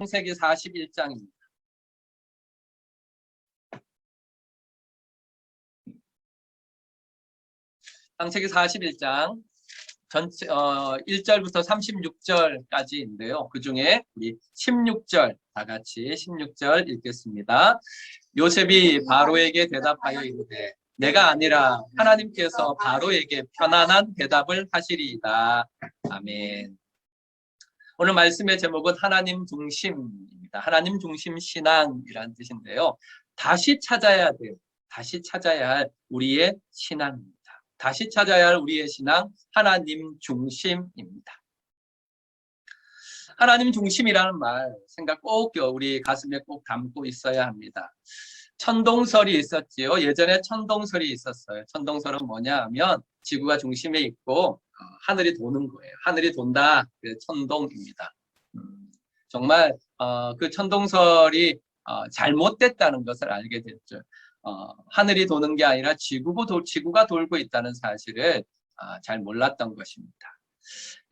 창세기 41장입니다. 창세기 41장 전체 1절부터 36절까지인데요. 그 중에 우리 16절 다 같이 16절 읽겠습니다. 요셉이 바로에게 대답하여 이르되 내가 아니라 하나님께서 바로에게 편안한 대답을 하시리이다. 아멘. 오늘 말씀의 제목은 하나님 중심입니다. 하나님 중심 신앙이라는 뜻인데요. 다시 찾아야 돼요. 다시 찾아야 할 우리의 신앙입니다. 다시 찾아야 할 우리의 신앙, 하나님 중심입니다. 하나님 중심이라는 말 생각 꼭 우리 가슴에 꼭 담고 있어야 합니다. 천동설이 있었지요. 예전에 천동설이 있었어요. 천동설은 뭐냐 하면 지구가 중심에 있고 하늘이 도는 거예요. 하늘이 돈다. 그게 천동입니다. 정말 그 천동설이 잘못됐다는 것을 알게 됐죠. 하늘이 도는 게 아니라 지구가 돌고 있다는 사실을 잘 몰랐던 것입니다.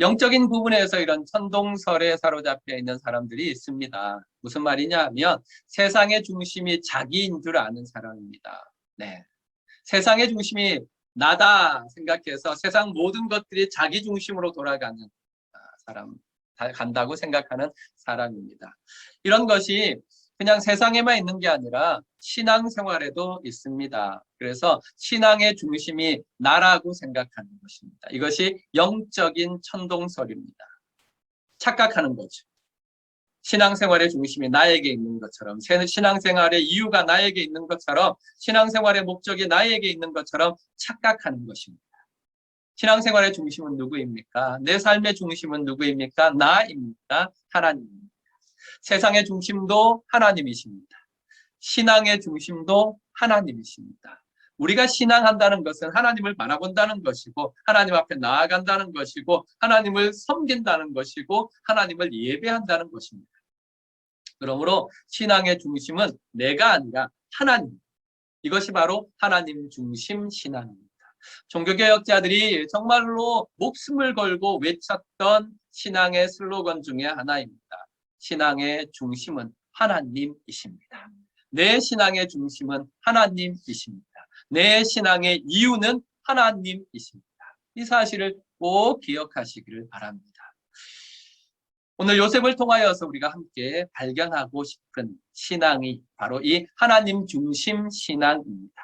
영적인 부분에서 이런 천동설에 사로잡혀 있는 사람들이 있습니다. 무슨 말이냐 하면 세상의 중심이 자기인 줄 아는 사람입니다. 네. 세상의 중심이 나다 생각해서 세상 모든 것들이 자기 중심으로 돌아가는 사람, 간다고 생각하는 사람입니다. 이런 것이 그냥 세상에만 있는 게 아니라 신앙생활에도 있습니다. 그래서 신앙의 중심이 나라고 생각하는 것입니다. 이것이 영적인 천동설입니다. 착각하는 거죠. 신앙생활의 중심이 나에게 있는 것처럼, 신앙생활의 이유가 나에게 있는 것처럼, 신앙생활의 목적이 나에게 있는 것처럼 착각하는 것입니다. 신앙생활의 중심은 누구입니까? 내 삶의 중심은 누구입니까? 나입니까? 하나님입니다. 세상의 중심도 하나님이십니다. 신앙의 중심도 하나님이십니다. 우리가 신앙한다는 것은 하나님을 바라본다는 것이고 하나님 앞에 나아간다는 것이고 하나님을 섬긴다는 것이고 하나님을 예배한다는 것입니다. 그러므로 신앙의 중심은 내가 아니라 하나님. 이것이 바로 하나님 중심 신앙입니다. 종교개혁자들이 정말로 목숨을 걸고 외쳤던 신앙의 슬로건 중에 하나입니다. 신앙의 중심은 하나님이십니다. 내 신앙의 중심은 하나님이십니다. 내 신앙의 이유는 하나님이십니다. 이 사실을 꼭 기억하시기를 바랍니다. 오늘 요셉을 통하여서 우리가 함께 발견하고 싶은 신앙이 바로 이 하나님 중심 신앙입니다.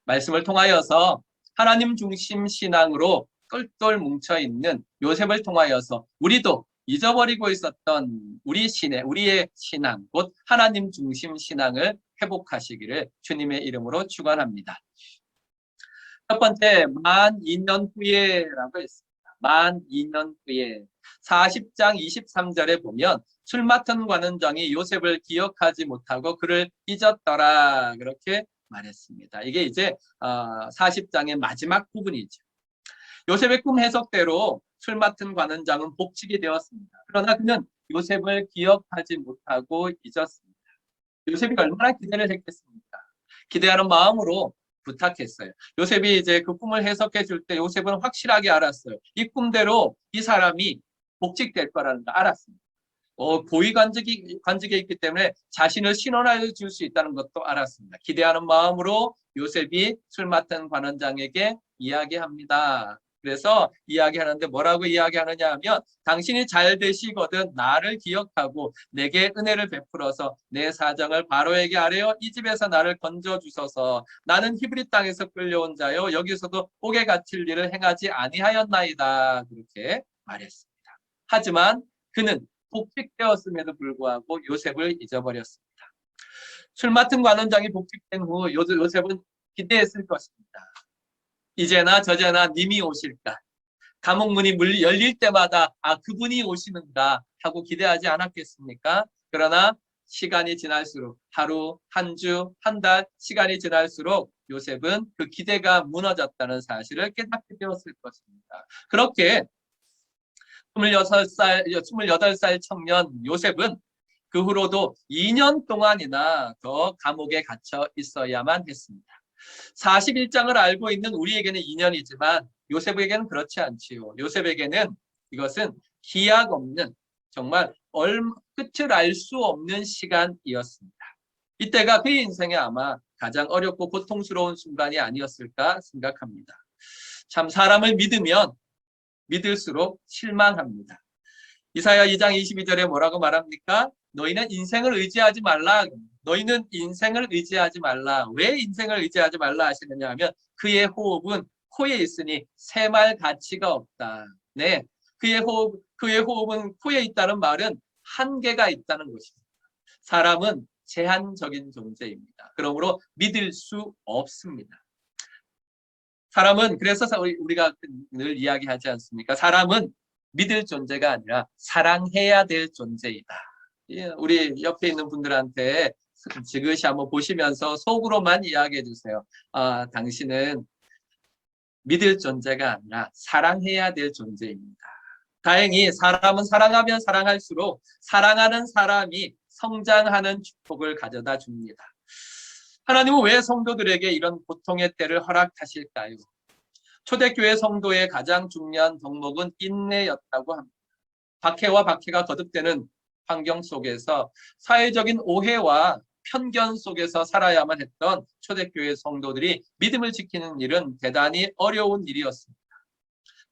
말씀을 통하여서 하나님 중심 신앙으로 똘똘 뭉쳐있는 요셉을 통하여서 우리도 잊어버리고 있었던 우리의 신앙, 곧 하나님 중심 신앙을 회복하시기를 주님의 이름으로 축원합니다. 첫 번째, 만 2년 후에라고 했습니다. 만 2년 후에 40장 23절에 보면 술 맡은 관원장이 요셉을 기억하지 못하고 그를 잊었더라 그렇게 말했습니다. 이게 이제 40장의 마지막 부분이죠. 요셉의 꿈 해석대로 술 맡은 관원장은 복직이 되었습니다. 그러나 그는 요셉을 기억하지 못하고 잊었습니다. 요셉이 얼마나 기대를 했겠습니까? 기대하는 마음으로 부탁했어요. 요셉이 이제 그 꿈을 해석해 줄 때 요셉은 확실하게 알았어요. 이 꿈대로 이 사람이 복직될 거라는 걸 알았습니다. 고위 관직에 있기 때문에 자신을 신원해 줄 수 있다는 것도 알았습니다. 기대하는 마음으로 요셉이 술 맡은 관원장에게 이야기합니다. 그래서 이야기하는데 뭐라고 이야기하느냐 하면 당신이 잘 되시거든 나를 기억하고 내게 은혜를 베풀어서 내 사정을 바로에게 아뢰어 이 집에서 나를 건져주소서. 나는 히브리 땅에서 끌려온 자요 여기서도 옥에 갇힐 일을 행하지 아니하였나이다. 그렇게 말했습니다. 하지만 그는 복직되었음에도 불구하고 요셉을 잊어버렸습니다. 술 맡은 관원장이 복직된 후 요셉은 기대했을 것입니다. 이제나 저제나 님이 오실까? 감옥문이 열릴 때마다 그분이 오시는가 하고 기대하지 않았겠습니까? 그러나 시간이 지날수록 하루, 한 주, 한 달 시간이 지날수록 요셉은 그 기대가 무너졌다는 사실을 깨닫게 되었을 것입니다. 그렇게 28살 청년 요셉은 그 후로도 2년 동안이나 더 감옥에 갇혀 있어야만 했습니다. 41장을 알고 있는 우리에게는 2년이지만 요셉에게는 그렇지 않지요. 요셉에게는 이것은 기약 없는 정말 끝을 알 수 없는 시간이었습니다. 이때가 그의 인생에 아마 가장 어렵고 고통스러운 순간이 아니었을까 생각합니다. 참 사람을 믿으면 믿을수록 실망합니다. 이사야 2장 22절에 뭐라고 말합니까? 너희는 인생을 의지하지 말라. 너희는 인생을 의지하지 말라. 왜 인생을 의지하지 말라 하시느냐 하면 그의 호흡은 코에 있으니 샘할 가치가 없다. 네, 그의 호흡은 코에 있다는 말은 한계가 있다는 것입니다. 사람은 제한적인 존재입니다. 그러므로 믿을 수 없습니다. 사람은 그래서 우리가 늘 이야기하지 않습니까? 사람은 믿을 존재가 아니라 사랑해야 될 존재이다. 우리 옆에 있는 분들한테 지그시 한번 보시면서 속으로만 이야기해 주세요. 당신은 믿을 존재가 아니라 사랑해야 될 존재입니다. 다행히 사람은 사랑하면 사랑할수록 사랑하는 사람이 성장하는 축복을 가져다 줍니다. 하나님은 왜 성도들에게 이런 고통의 때를 허락하실까요? 초대교회 성도의 가장 중요한 덕목은 인내였다고 합니다. 박해와 박해가 거듭되는 환경 속에서 사회적인 오해와 편견 속에서 살아야만 했던 초대교회 성도들이 믿음을 지키는 일은 대단히 어려운 일이었습니다.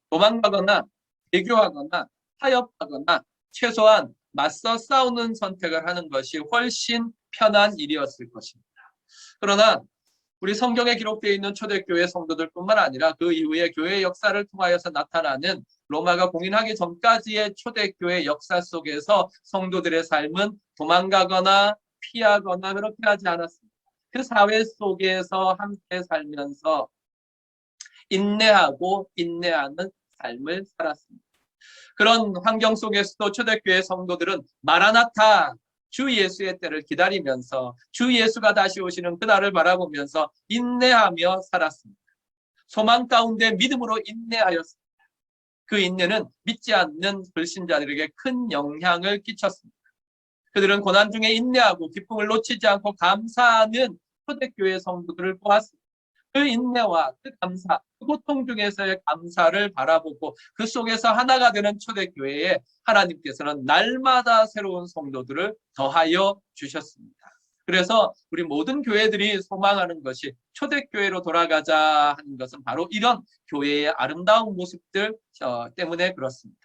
도망가거나 배교하거나 타협하거나 최소한 맞서 싸우는 선택을 하는 것이 훨씬 편한 일이었을 것입니다. 그러나 우리 성경에 기록되어 있는 초대교회 성도들뿐만 아니라 그 이후에 교회 역사를 통하여서 나타나는 로마가 공인하기 전까지의 초대교회 역사 속에서 성도들의 삶은 도망가거나 피하거나 그렇게 하지 않았습니다. 그 사회 속에서 함께 살면서 인내하고 인내하는 삶을 살았습니다. 그런 환경 속에서도 초대교회 성도들은 마라나타 주 예수의 때를 기다리면서 주 예수가 다시 오시는 그날을 바라보면서 인내하며 살았습니다. 소망 가운데 믿음으로 인내하였습니다. 그 인내는 믿지 않는 불신자들에게 큰 영향을 끼쳤습니다. 그들은 고난 중에 인내하고 기쁨을 놓치지 않고 감사하는 초대교회 성도들을 보았습니다. 그 인내와 그 감사, 그 고통 중에서의 감사를 바라보고 그 속에서 하나가 되는 초대교회에 하나님께서는 날마다 새로운 성도들을 더하여 주셨습니다. 그래서 우리 모든 교회들이 소망하는 것이 초대교회로 돌아가자 하는 것은 바로 이런 교회의 아름다운 모습들 때문에 그렇습니다.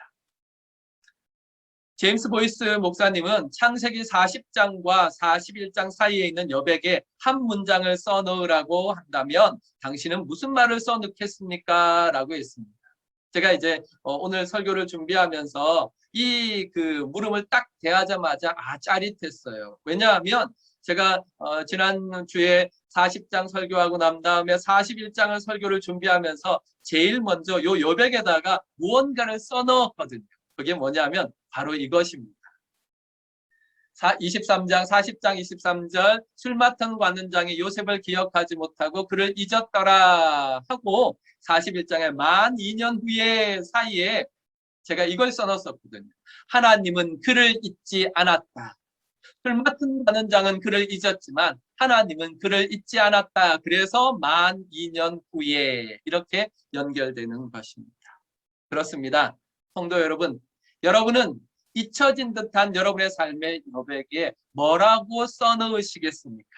제임스 보이스 목사님은 창세기 40장과 41장 사이에 있는 여백에 한 문장을 써넣으라고 한다면 당신은 무슨 말을 써넣겠습니까? 라고 했습니다. 제가 이제 오늘 설교를 준비하면서 이 물음을 딱 대하자마자 짜릿했어요. 왜냐하면 제가 지난주에 40장 설교하고 난 다음에 41장을 설교를 준비하면서 제일 먼저 요 여백에다가 무언가를 써넣었거든요. 그게 뭐냐면 바로 이것입니다. 23장, 40장 23절 술 맡은 관원장이 요셉을 기억하지 못하고 그를 잊었더라 하고 41장에 만 2년 후에 사이에 제가 이걸 써놨었거든요. 하나님은 그를 잊지 않았다. 술 맡은 관원장은 그를 잊었지만 하나님은 그를 잊지 않았다. 그래서 만 2년 후에 이렇게 연결되는 것입니다. 그렇습니다. 성도 여러분, 여러분은 잊혀진 듯한 여러분의 삶의 여백에 뭐라고 써넣으시겠습니까?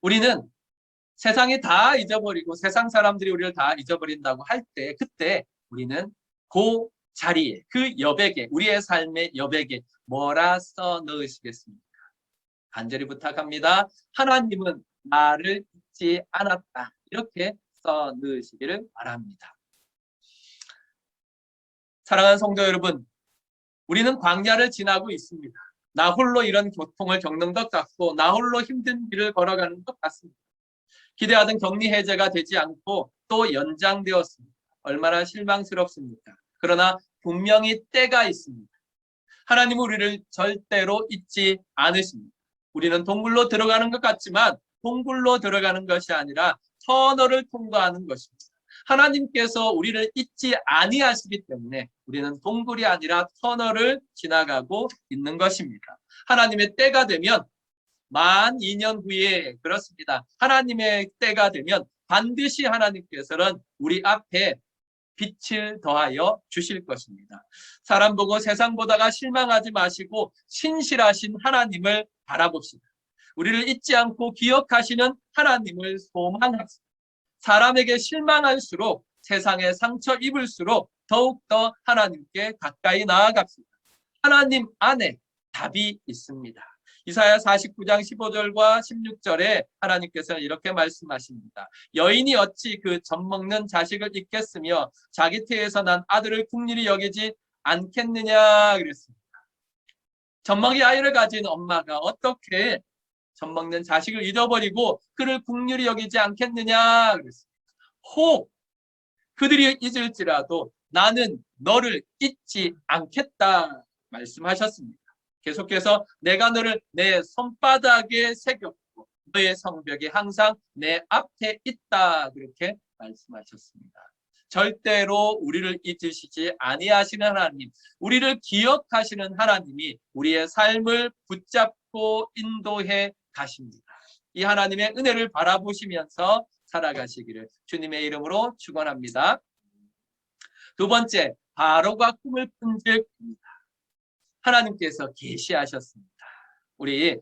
우리는 세상이 다 잊어버리고 세상 사람들이 우리를 다 잊어버린다고 할 때 그때 우리는 그 자리에 그 여백에 우리의 삶의 여백에 뭐라 써넣으시겠습니까? 간절히 부탁합니다. 하나님은 나를 잊지 않았다. 이렇게 써넣으시기를 바랍니다. 사랑하는 성도 여러분, 우리는 광야를 지나고 있습니다. 나 홀로 이런 고통을 겪는 것 같고 나 홀로 힘든 길을 걸어가는 것 같습니다. 기대하던 격리 해제가 되지 않고 또 연장되었습니다. 얼마나 실망스럽습니까? 그러나 분명히 때가 있습니다. 하나님은 우리를 절대로 잊지 않으십니다. 우리는 동굴로 들어가는 것 같지만 동굴로 들어가는 것이 아니라 터널을 통과하는 것입니다. 하나님께서 우리를 잊지 아니하시기 때문에 우리는 동굴이 아니라 터널을 지나가고 있는 것입니다. 하나님의 때가 되면 만 2년 후에 그렇습니다. 하나님의 때가 되면 반드시 하나님께서는 우리 앞에 빛을 더하여 주실 것입니다. 사람 보고 세상 보다가 실망하지 마시고 신실하신 하나님을 바라봅시다. 우리를 잊지 않고 기억하시는 하나님을 소망합시다. 사람에게 실망할수록, 세상에 상처 입을수록 더욱더 하나님께 가까이 나아갑시다. 하나님 안에 답이 있습니다. 이사야 49장 15절과 16절에 하나님께서는 이렇게 말씀하십니다. 여인이 어찌 그 젖먹는 자식을 잊겠으며 자기 태에서 난 아들을 긍휼히 여기지 않겠느냐 그랬습니다. 젖먹이 아이를 가진 엄마가 어떻게 젖먹는 자식을 잊어버리고 그를 긍휼히 여기지 않겠느냐 그랬습니다. 혹 그들이 잊을지라도 나는 너를 잊지 않겠다 말씀하셨습니다. 계속해서 내가 너를 내 손바닥에 새겼고 너의 성벽이 항상 내 앞에 있다 그렇게 말씀하셨습니다. 절대로 우리를 잊으시지 아니하시는 하나님, 우리를 기억하시는 하나님이 우리의 삶을 붙잡고 인도해 가십니다. 이 하나님의 은혜를 바라보시면서 살아가시기를 주님의 이름으로 축원합니다. 두 번째, 바로가 꿈을 꾼즉 하나님께서 계시하셨습니다. 우리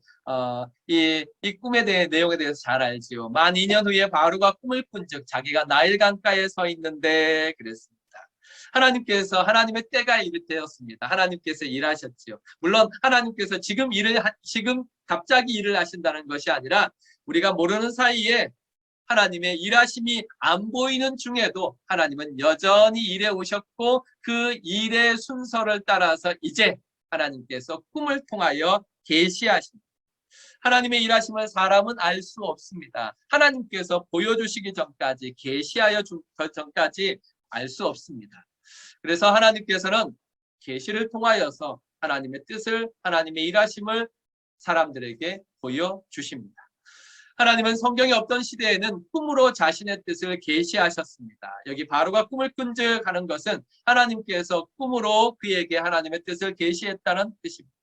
이 꿈에 대해 내용에 대해서 잘 알지요. 만 2년 후에 바로가 꿈을 꾼즉 자기가 나일 강가에 서 있는데 그랬습니다. 하나님께서 하나님의 때가 되었습니다. 하나님께서 일하셨지요. 물론 하나님께서 지금 갑자기 일을 하신다는 것이 아니라 우리가 모르는 사이에 하나님의 일하심이 안 보이는 중에도 하나님은 여전히 일해 오셨고 그 일의 순서를 따라서 이제 하나님께서 꿈을 통하여 계시하십니다. 하나님의 일하심을 사람은 알 수 없습니다. 하나님께서 보여주시기 전까지, 계시하여 주기 전까지 알 수 없습니다. 그래서 하나님께서는 계시를 통하여서 하나님의 뜻을, 하나님의 일하심을 사람들에게 보여주십니다. 하나님은 성경이 없던 시대에는 꿈으로 자신의 뜻을 계시하셨습니다. 여기 바로가 꿈을 꾼즉 하는 것은 하나님께서 꿈으로 그에게 하나님의 뜻을 계시했다는 뜻입니다.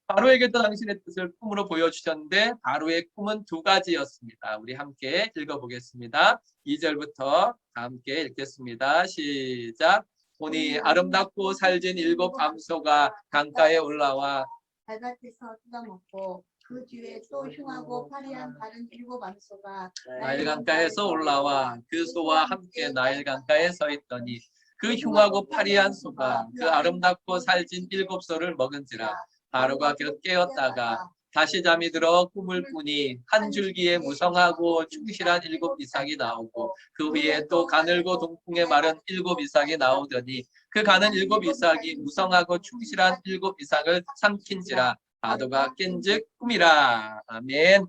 바로에게도 당신의 뜻을 꿈으로 보여주셨는데 바로의 꿈은 두 가지였습니다. 우리 함께 읽어보겠습니다. 2절부터 함께 읽겠습니다. 시작. 보니 아름답고 살진 7 암소가 강가에 올라와 발밭에서 뜯어먹고 그 뒤에 또 흉하고 파리한 다른 7 암소가 나일 강가에서 올라와 그 소와 함께 나일 강가에 서 있더니 그 흉하고 파리한 소가 그 아름답고 살진 7 소를 먹은지라. 바로가 깨었다가 다시 잠이 들어 꿈을 꾸니 한 줄기에 무성하고 충실한 7 이삭이 나오고 그 위에 또 가늘고 동풍에 마른 7 이삭이 나오더니 그 가는 7 이삭이 무성하고 충실한 7 이삭을 삼킨지라. 바로가 깬즉 꿈이라. 아멘.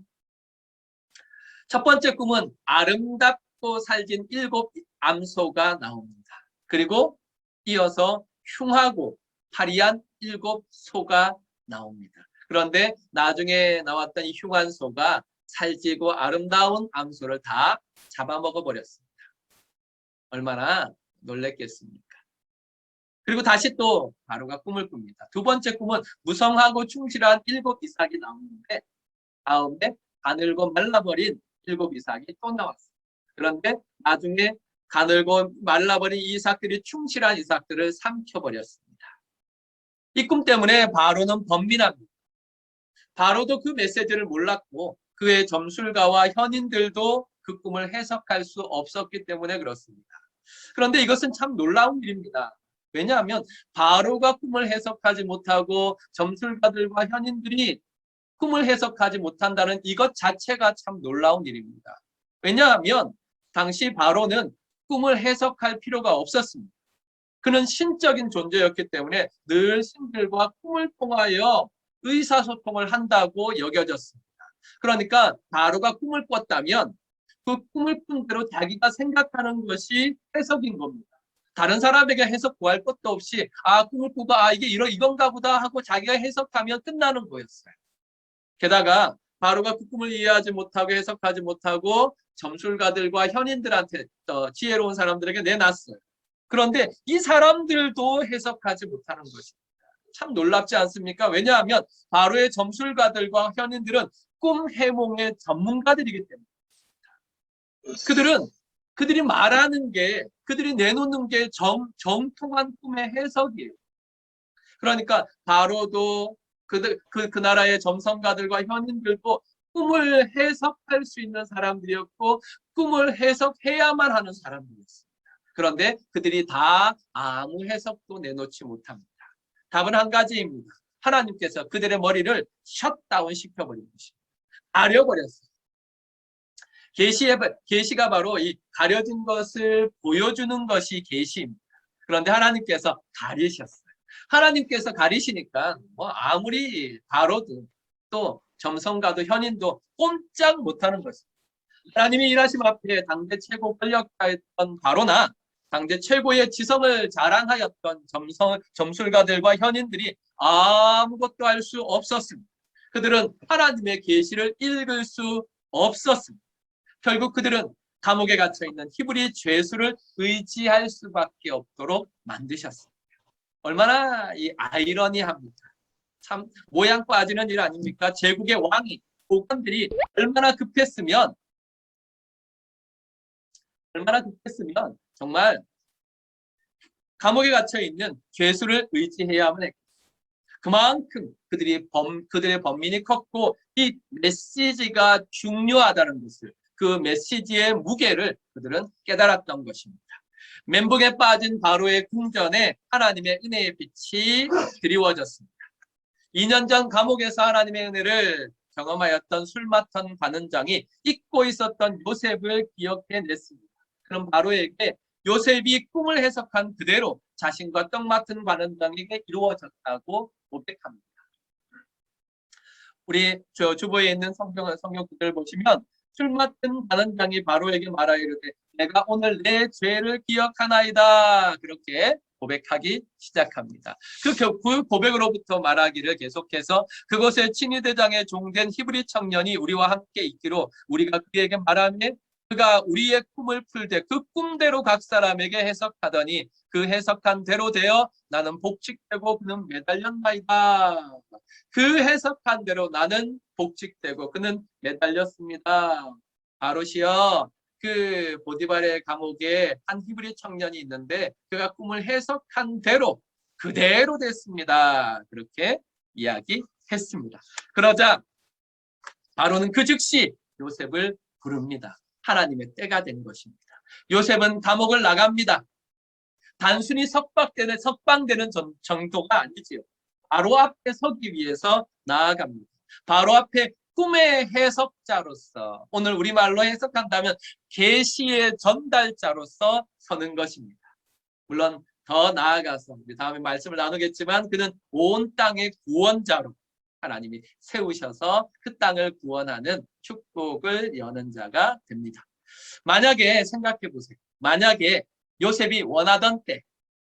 첫 번째 꿈은 아름답고 살진 7 암소가 나옵니다. 그리고 이어서 흉하고 파리한 7 소가 나옵니다. 그런데 나중에 나왔던 이 흉한 소가 살찌고 아름다운 암소를 다 잡아먹어 버렸습니다. 얼마나 놀랬겠습니까? 그리고 다시 또 바로가 꿈을 꿉니다. 두 번째 꿈은 무성하고 충실한 7 이삭이 나오는데 다음에 가늘고 말라버린 7 이삭이 또 나왔어요. 그런데 나중에 가늘고 말라버린 이삭들이 충실한 이삭들을 삼켜버렸습니다. 이 꿈 때문에 바로는 번민합니다. 바로도 그 메시지를 몰랐고 그의 점술가와 현인들도 그 꿈을 해석할 수 없었기 때문에 그렇습니다. 그런데 이것은 참 놀라운 일입니다. 왜냐하면 바로가 꿈을 해석하지 못하고 점술가들과 현인들이 꿈을 해석하지 못한다는 이것 자체가 참 놀라운 일입니다. 왜냐하면 당시 바로는 꿈을 해석할 필요가 없었습니다. 그는 신적인 존재였기 때문에 늘 신들과 꿈을 통하여 의사소통을 한다고 여겨졌습니다. 그러니까 바로가 꿈을 꿨다면 그 꿈을 꾼 대로 자기가 생각하는 것이 해석인 겁니다. 다른 사람에게 해석 구할 것도 없이 꿈을 꾸고 이게 이건가 보다 하고 자기가 해석하면 끝나는 거였어요. 게다가 바로가 그 꿈을 이해하지 못하고 해석하지 못하고 점술가들과 현인들한테 지혜로운 사람들에게 내놨어요. 그런데 이 사람들도 해석하지 못하는 것입니다. 참 놀랍지 않습니까? 왜냐하면 바로의 점술가들과 현인들은 꿈 해몽의 전문가들이기 때문입니다. 그들은 그들이 말하는 게, 그들이 내놓는 게 정통한 꿈의 해석이에요. 그러니까 바로도 그 나라의 점성가들과 현인들도 꿈을 해석할 수 있는 사람들이었고 꿈을 해석해야만 하는 사람들이었습니다. 그런데 그들이 다 아무 해석도 내놓지 못합니다. 답은 한 가지입니다. 하나님께서 그들의 머리를 셧다운 시켜버린 것입니다. 가려버렸어요. 계시가 바로 이 가려진 것을 보여주는 것이 계시입니다. 그런데 하나님께서 가리셨어요. 하나님께서 가리시니까 뭐 아무리 바로도 또 점성가도 현인도 꼼짝 못하는 것입니다. 하나님이 일하심 앞에 당대 최고 권력자였던 바로나 당대 최고의 지성을 자랑하였던 점술가들과 현인들이 아무것도 할 수 없었습니다. 그들은 하나님의 계시를 읽을 수 없었습니다. 결국 그들은 감옥에 갇혀있는 히브리 죄수를 의지할 수밖에 없도록 만드셨습니다. 얼마나 이 아이러니합니까? 참 모양 빠지는 일 아닙니까? 제국의 왕이 고관들이 얼마나 급했으면 정말 감옥에 갇혀있는 죄수를 의지해야만 했고 그만큼 그들의 범민이 컸고 이 메시지가 중요하다는 것을 그 메시지의 무게를 그들은 깨달았던 것입니다. 멘붕에 빠진 바로의 궁전에 하나님의 은혜의 빛이 드리워졌습니다. 2년 전 감옥에서 하나님의 은혜를 경험하였던 술 맡은 관원장이 잊고 있었던 요셉을 기억해냈습니다. 그럼 바로에게 요셉이 꿈을 해석한 그대로 자신과 떡 맡은 관원장에게 이루어졌다고 고백합니다. 우리 주보에 있는 성경 구절을 보시면 술 맡은 관원장이 바로에게 말하이르되 내가 오늘 내 죄를 기억하나이다. 그렇게 고백하기 시작합니다. 그 고백으로부터 말하기를 계속해서 그곳에 친위대장에 종된 히브리 청년이 우리와 함께 있기로 우리가 그에게 말하며 그가 우리의 꿈을 풀되 그 꿈대로 각 사람에게 해석하더니 그 해석한 대로 되어 나는 복직되고 그는 매달렸나이다. 그 해석한 대로 나는 복직되고 그는 매달렸습니다. 바로시여 그 보디발의 감옥에 한 히브리 청년이 있는데 그가 꿈을 해석한 대로 그대로 됐습니다. 그렇게 이야기했습니다. 그러자 바로는 그 즉시 요셉을 부릅니다. 하나님의 때가 된 것입니다. 요셉은 감옥을 나갑니다. 단순히 석방되는 정도가 아니지요. 바로 앞에 서기 위해서 나아갑니다. 바로 앞에 꿈의 해석자로서 오늘 우리말로 해석한다면 계시의 전달자로서 서는 것입니다. 물론 더 나아가서 우리 다음에 말씀을 나누겠지만 그는 온 땅의 구원자로 하나님이 세우셔서 그 땅을 구원하는 축복을 여는 자가 됩니다. 만약에 생각해 보세요. 만약에 요셉이 원하던 때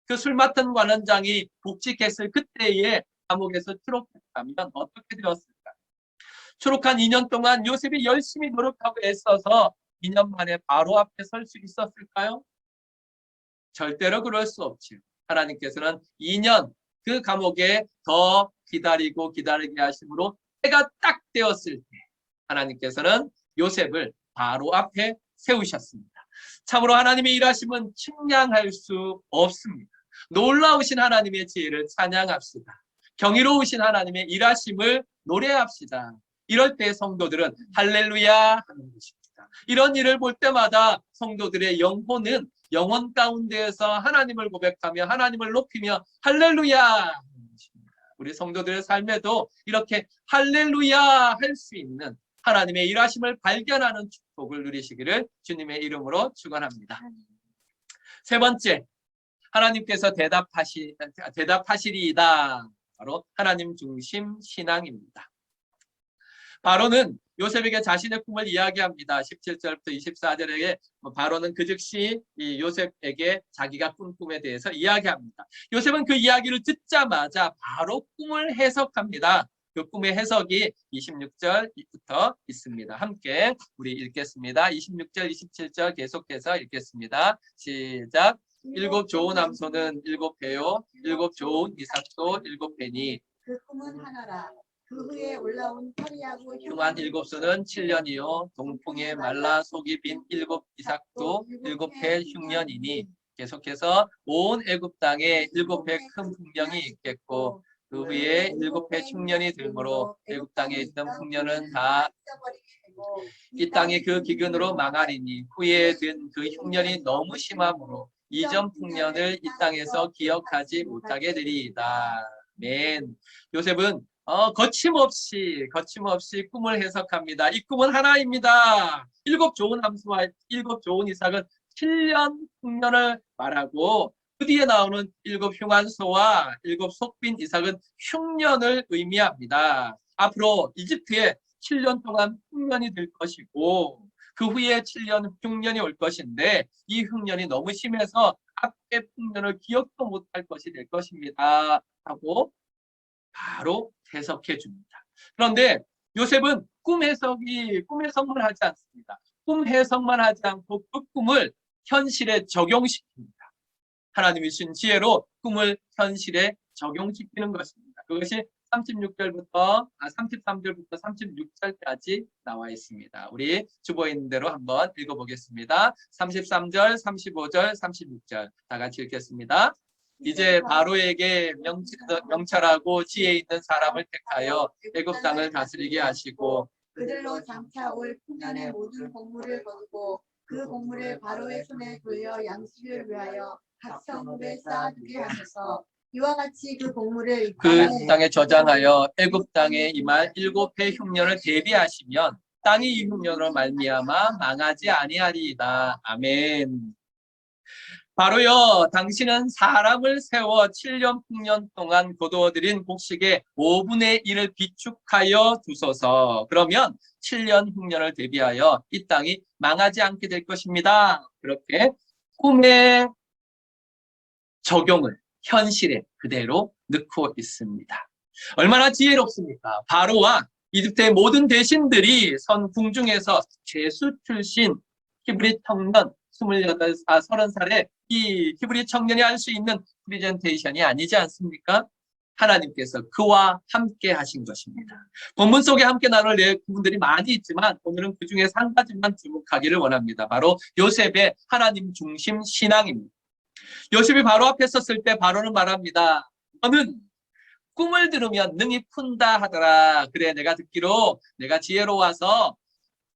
그 술 맡은 관원장이 복직했을 그때에 감옥에서 추록했다면 어떻게 되었을까? 추록한 2년 동안 요셉이 열심히 노력하고 애써서 2년 만에 바로 앞에 설 수 있었을까요? 절대로 그럴 수 없지요. 하나님께서는 2년 그 감옥에 더 기다리게 하심으로 때가 딱 되었을 때 하나님께서는 요셉을 바로 앞에 세우셨습니다. 참으로 하나님의 일하심은 측량할 수 없습니다. 놀라우신 하나님의 지혜를 찬양합시다. 경이로우신 하나님의 일하심을 노래합시다. 이럴 때 성도들은 할렐루야 하는 것입니다. 이런 일을 볼 때마다 성도들의 영혼 가운데에서 하나님을 고백하며 하나님을 높이며 할렐루야 하는 것입니다. 우리 성도들의 삶에도 이렇게 할렐루야 할 수 있는 하나님의 일하심을 발견하는 축복을 누리시기를 주님의 이름으로 축원합니다. 세 번째, 하나님께서 대답하시리이다. 바로 하나님 중심 신앙입니다. 바로는 요셉에게 자신의 꿈을 이야기합니다. 17절부터 24절에 바로는 그 즉시 이 요셉에게 자기가 꾼 꿈에 대해서 이야기합니다. 요셉은 그 이야기를 듣자마자 바로 꿈을 해석합니다. 그 꿈의 해석이 26절부터 있습니다. 함께 우리 읽겠습니다. 26절, 27절 계속해서 읽겠습니다. 시작. 7 좋은 암소는 7 배요, 7 좋은 이삭도 7 배니 그 꿈은 하나라. 그 후에 올라온 파리하고 흉한 일곱 수는 7년이요 동풍에 말라 속이 빈 일곱 이삭도 7해 흉년이니 계속해서 온 애굽 땅에 7해 큰 풍년이 있겠고 그 후에 7해 흉년이 들므로 애굽 땅에 있던 풍년은 다 이 땅이 그 기근으로 망하리니 후에 든 그 흉년이 너무 심함으로 이전 풍년을 이 땅에서 기억하지 못하게 되리이다. 아멘. 요셉은 거침없이 꿈을 해석합니다. 이 꿈은 하나입니다. 7 좋은 함수와 7 좋은 이삭은 7년 흉년을 말하고 그 뒤에 나오는 7 흉한 소와 7 속빈 이삭은 흉년을 의미합니다. 앞으로 이집트에 7년 동안 흉년이 될 것이고 그 후에 7년 흉년이 올 것인데 이 흉년이 너무 심해서 앞의 흉년을 기억도 못할 것이 될 것입니다. 하고 바로 해석해 줍니다. 그런데 요셉은 꿈 해석만 하지 않습니다. 꿈 해석만 하지 않고 그 꿈을 현실에 적용시킵니다. 하나님이 주신 지혜로 꿈을 현실에 적용시키는 것입니다. 그것이 33절부터 36절까지 나와 있습니다. 우리 주보인 대로 한번 읽어보겠습니다. 33절, 35절, 36절 다 같이 읽겠습니다. 이제 바로에게 명철하고 지혜 있는 사람을 택하여 애굽 땅을 다스리게 하시고 그들로 장차 올 풍년의 모든 곡물을 거두고 그 곡물을 바로의 손에 돌려 양식을 위하여 각 성읍에 쌓아두게 하셔서 이와 같이 그 곡물을 그 땅에 저장하여 애굽 땅에 임할 7해 흉년을 대비하시면 땅이 이 흉년으로 말미암아 망하지 아니하리이다. 아멘. 바로요, 당신은 사람을 세워 7년 풍년 동안 거두어들인 곡식의 5분의 1을 비축하여 두소서. 그러면 7년 흉년을 대비하여 이 땅이 망하지 않게 될 것입니다. 그렇게 꿈의 적용을 현실에 그대로 넣고 있습니다. 얼마나 지혜롭습니까? 바로와 이집트의 모든 대신들이 선 궁중에서 죄수 출신 히브리 청년 30살의 이 히브리 청년이 할 수 있는 프리젠테이션이 아니지 않습니까? 하나님께서 그와 함께 하신 것입니다. 본문 속에 함께 나눌 부분들이 많이 있지만 오늘은 그 중에 한 가지만 주목하기를 원합니다. 바로 요셉의 하나님 중심 신앙입니다. 요셉이 바로 앞에 섰을 때 바로는 말합니다. 너는 꿈을 들으면 능히 푼다 하더라. 그래, 내가 듣기로 내가 지혜로워서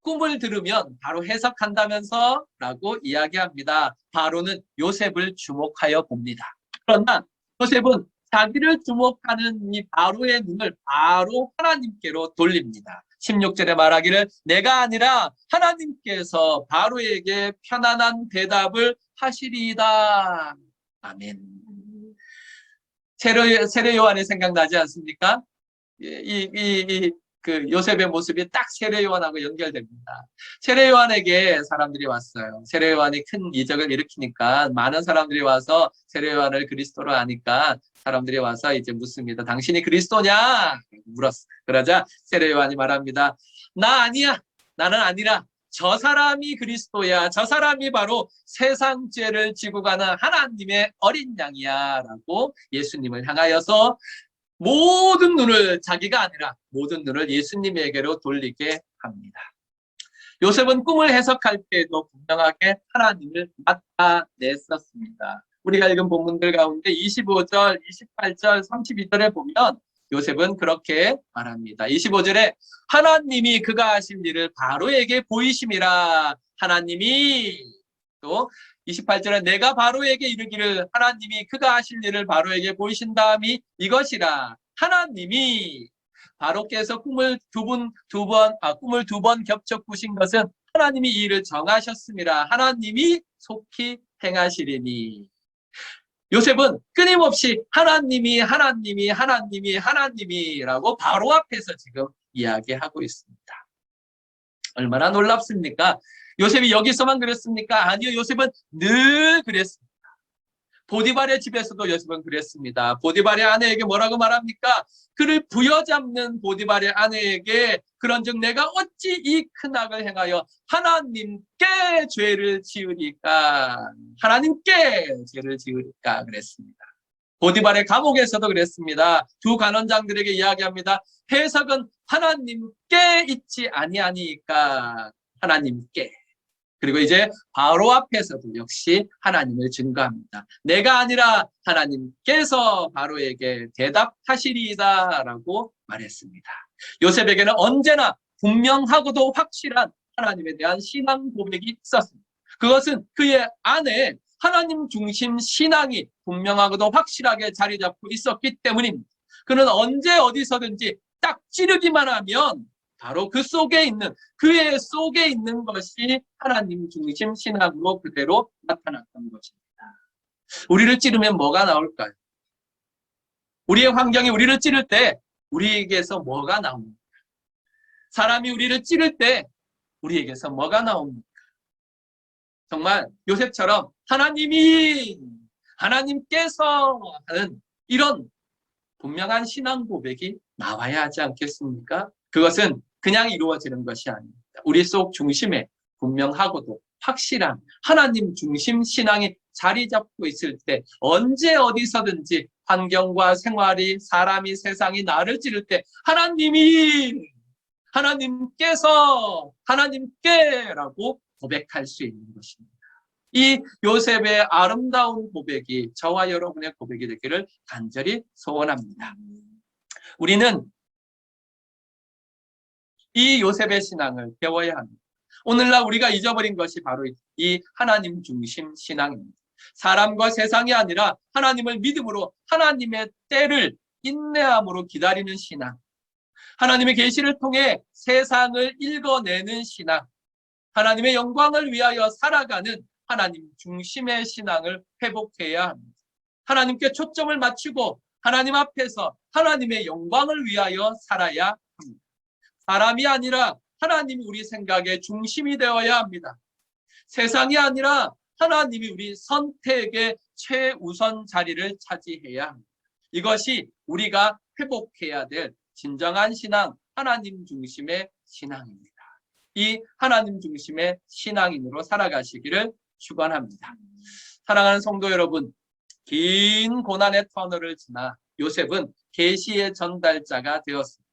꿈을 들으면 바로 해석한다면서 라고 이야기합니다. 바로는 요셉을 주목하여 봅니다. 그러나 요셉은 자기를 주목하는 이 바로의 눈을 바로 하나님께로 돌립니다. 16절에 말하기를 내가 아니라 하나님께서 바로에게 편안한 대답을 하시리이다. 아멘. 세례 요한이 생각나지 않습니까? 그 요셉의 모습이 딱 세례 요한하고 연결됩니다. 세례 요한에게 사람들이 왔어요. 세례 요한이 큰 이적을 일으키니까 많은 사람들이 와서 세례 요한을 그리스도로 아니까 사람들이 와서 이제 묻습니다. 당신이 그리스도냐? 물었어요. 그러자 세례 요한이 말합니다. 나 아니야. 나는 아니라 저 사람이 그리스도야. 저 사람이 바로 세상 죄를 지고 가는 하나님의 어린 양이야. 라고 예수님을 향하여서 모든 눈을 자기가 아니라 모든 눈을 예수님에게로 돌리게 합니다. 요셉은 꿈을 해석할 때에도 분명하게 하나님을 나타냈었습니다. 우리가 읽은 본문들 가운데 25절, 28절, 32절에 보면 요셉은 그렇게 말합니다. 25절에 하나님이 그가 하실 일을 바로에게 보이심이라. 하나님이 또 28절에 내가 바로에게 이르기를 하나님이 그가 하실 일을 바로에게 보이신 다음이 이것이라. 하나님이 바로께서 꿈을 두 번 겹쳐 꾸신 것은 하나님이 이 일을 정하셨음이라. 하나님이 속히 행하시리니. 요셉은 끊임없이 하나님이라고 바로 앞에서 지금 이야기하고 있습니다. 얼마나 놀랍습니까? 요셉이 여기서만 그랬습니까? 아니요, 요셉은 늘 그랬습니다. 보디발의 집에서도 요셉은 그랬습니다. 보디발의 아내에게 뭐라고 말합니까? 그를 부여잡는 보디발의 아내에게 그런즉 내가 어찌 이 큰 악을 행하여 하나님께 죄를 지으리까? 하나님께 죄를 지으리까? 그랬습니다. 보디발의 감옥에서도 그랬습니다. 두 간원장들에게 이야기합니다. 해석은 하나님께 있지 아니하니까 하나님께. 그리고 이제 바로 앞에서도 역시 하나님을 증거합니다. 내가 아니라 하나님께서 바로에게 대답하시리이다 라고 말했습니다. 요셉에게는 언제나 분명하고도 확실한 하나님에 대한 신앙 고백이 있었습니다. 그것은 그의 안에 하나님 중심 신앙이 분명하고도 확실하게 자리 잡고 있었기 때문입니다. 그는 언제 어디서든지 딱 찌르기만 하면 바로 그 속에 있는, 그의 속에 있는 것이 하나님 중심 신앙으로 그대로 나타났던 것입니다. 우리를 찌르면 뭐가 나올까요? 우리의 환경이 우리를 찌를 때 우리에게서 뭐가 나옵니까? 사람이 우리를 찌를 때 우리에게서 뭐가 나옵니까? 정말 요셉처럼 하나님께서 하는 이런 분명한 신앙 고백이 나와야 하지 않겠습니까? 그것은 그냥 이루어지는 것이 아닙니다. 우리 속 중심에 분명하고도 확실한 하나님 중심 신앙이 자리 잡고 있을 때 언제 어디서든지 환경과 생활이 사람이 세상이 나를 찌를 때 하나님께라고 고백할 수 있는 것입니다. 이 요셉의 아름다운 고백이 저와 여러분의 고백이 되기를 간절히 소원합니다. 우리는 이 요셉의 신앙을 배워야 합니다. 오늘날 우리가 잊어버린 것이 바로 이 하나님 중심 신앙입니다. 사람과 세상이 아니라 하나님을 믿음으로 하나님의 때를 인내함으로 기다리는 신앙. 하나님의 계시를 통해 세상을 읽어내는 신앙. 하나님의 영광을 위하여 살아가는 하나님 중심의 신앙을 회복해야 합니다. 하나님께 초점을 맞추고 하나님 앞에서 하나님의 영광을 위하여 살아야 합니다. 사람이 아니라 하나님이 우리 생각의 중심이 되어야 합니다. 세상이 아니라 하나님이 우리 선택의 최우선 자리를 차지해야 합니다. 이것이 우리가 회복해야 될 진정한 신앙, 하나님 중심의 신앙입니다. 이 하나님 중심의 신앙인으로 살아가시기를 축원합니다. 사랑하는 성도 여러분, 긴 고난의 터널을 지나 요셉은 계시의 전달자가 되었습니다.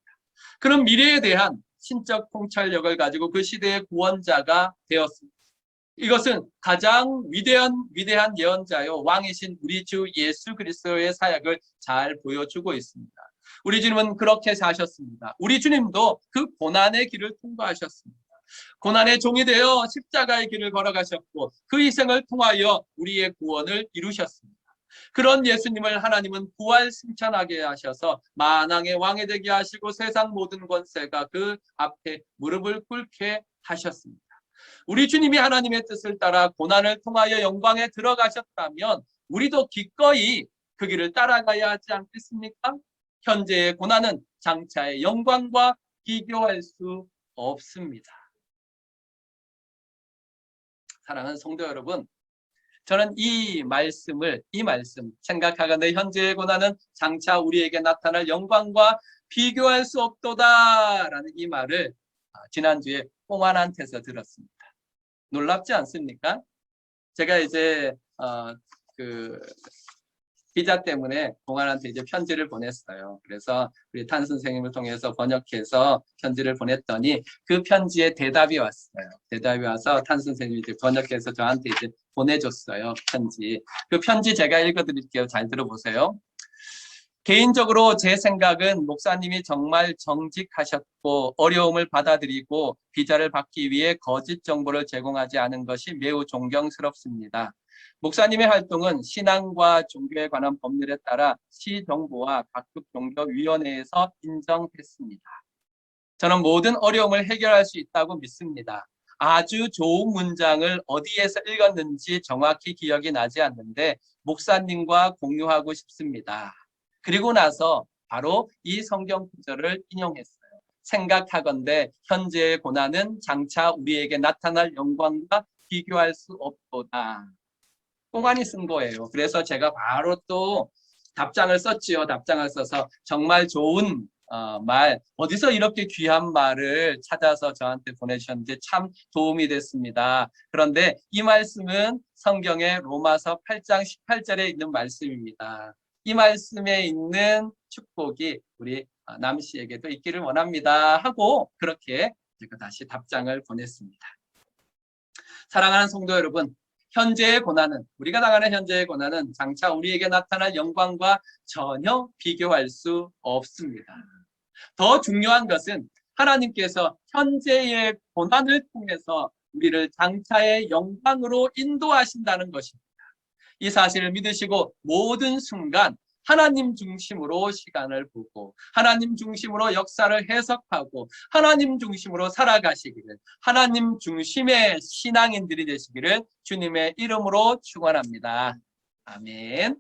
그런 미래에 대한 신적 통찰력을 가지고 그 시대의 구원자가 되었습니다. 이것은 가장 위대한 예언자요 왕이신 우리 주 예수 그리스도의 사역을 잘 보여주고 있습니다. 우리 주님은 그렇게 사셨습니다. 우리 주님도 그 고난의 길을 통과하셨습니다. 고난의 종이 되어 십자가의 길을 걸어가셨고 그 희생을 통하여 우리의 구원을 이루셨습니다. 그런 예수님을 하나님은 부활 승천하게 하셔서 만왕의 왕이 되게 하시고 세상 모든 권세가 그 앞에 무릎을 꿇게 하셨습니다. 우리 주님이 하나님의 뜻을 따라 고난을 통하여 영광에 들어가셨다면 우리도 기꺼이 그 길을 따라가야 하지 않겠습니까? 현재의 고난은 장차의 영광과 비교할 수 없습니다. 사랑하는 성도 여러분, 저는 이 말씀 생각하건대 현재의 고난은 장차 우리에게 나타날 영광과 비교할 수 없도다라는 이 말을 지난주에 뽕안한테서 들었습니다. 놀랍지 않습니까? 제가 이제 비자 때문에 봉안한테 이제 편지를 보냈어요. 그래서 우리 탄 선생님을 통해서 번역해서 편지를 보냈더니 그 편지에 대답이 왔어요. 대답이 와서 탄 선생님이 이제 번역해서 저한테 이제 보내줬어요. 편지. 그 편지 제가 읽어드릴게요. 잘 들어보세요. 개인적으로 제 생각은 목사님이 정말 정직하셨고 어려움을 받아들이고 비자를 받기 위해 거짓 정보를 제공하지 않은 것이 매우 존경스럽습니다. 목사님의 활동은 신앙과 종교에 관한 법률에 따라 시정부와 각급 종교위원회에서 인정했습니다. 저는 모든 어려움을 해결할 수 있다고 믿습니다. 아주 좋은 문장을 어디에서 읽었는지 정확히 기억이 나지 않는데 목사님과 공유하고 싶습니다. 그리고 나서 바로 이 성경 구절을 인용했어요. 생각하건대 현재의 고난은 장차 우리에게 나타날 영광과 비교할 수 없도다. 꽁안이 쓴 거예요. 그래서 제가 바로 또 답장을 썼지요. 답장을 써서 정말 좋은 말, 어디서 이렇게 귀한 말을 찾아서 저한테 보내주셨는지 참 도움이 됐습니다. 그런데 이 말씀은 성경의 로마서 8장 18절에 있는 말씀입니다. 이 말씀에 있는 축복이 우리 남씨에게도 있기를 원합니다 하고 그렇게 제가 다시 답장을 보냈습니다. 사랑하는 성도 여러분, 현재의 고난은, 우리가 당하는 현재의 고난은 장차 우리에게 나타날 영광과 전혀 비교할 수 없습니다. 더 중요한 것은 하나님께서 현재의 고난을 통해서 우리를 장차의 영광으로 인도하신다는 것입니다. 이 사실을 믿으시고 모든 순간 하나님 중심으로 시간을 보고 하나님 중심으로 역사를 해석하고 하나님 중심으로 살아가시기를, 하나님 중심의 신앙인들이 되시기를 주님의 이름으로 축원합니다. 아멘.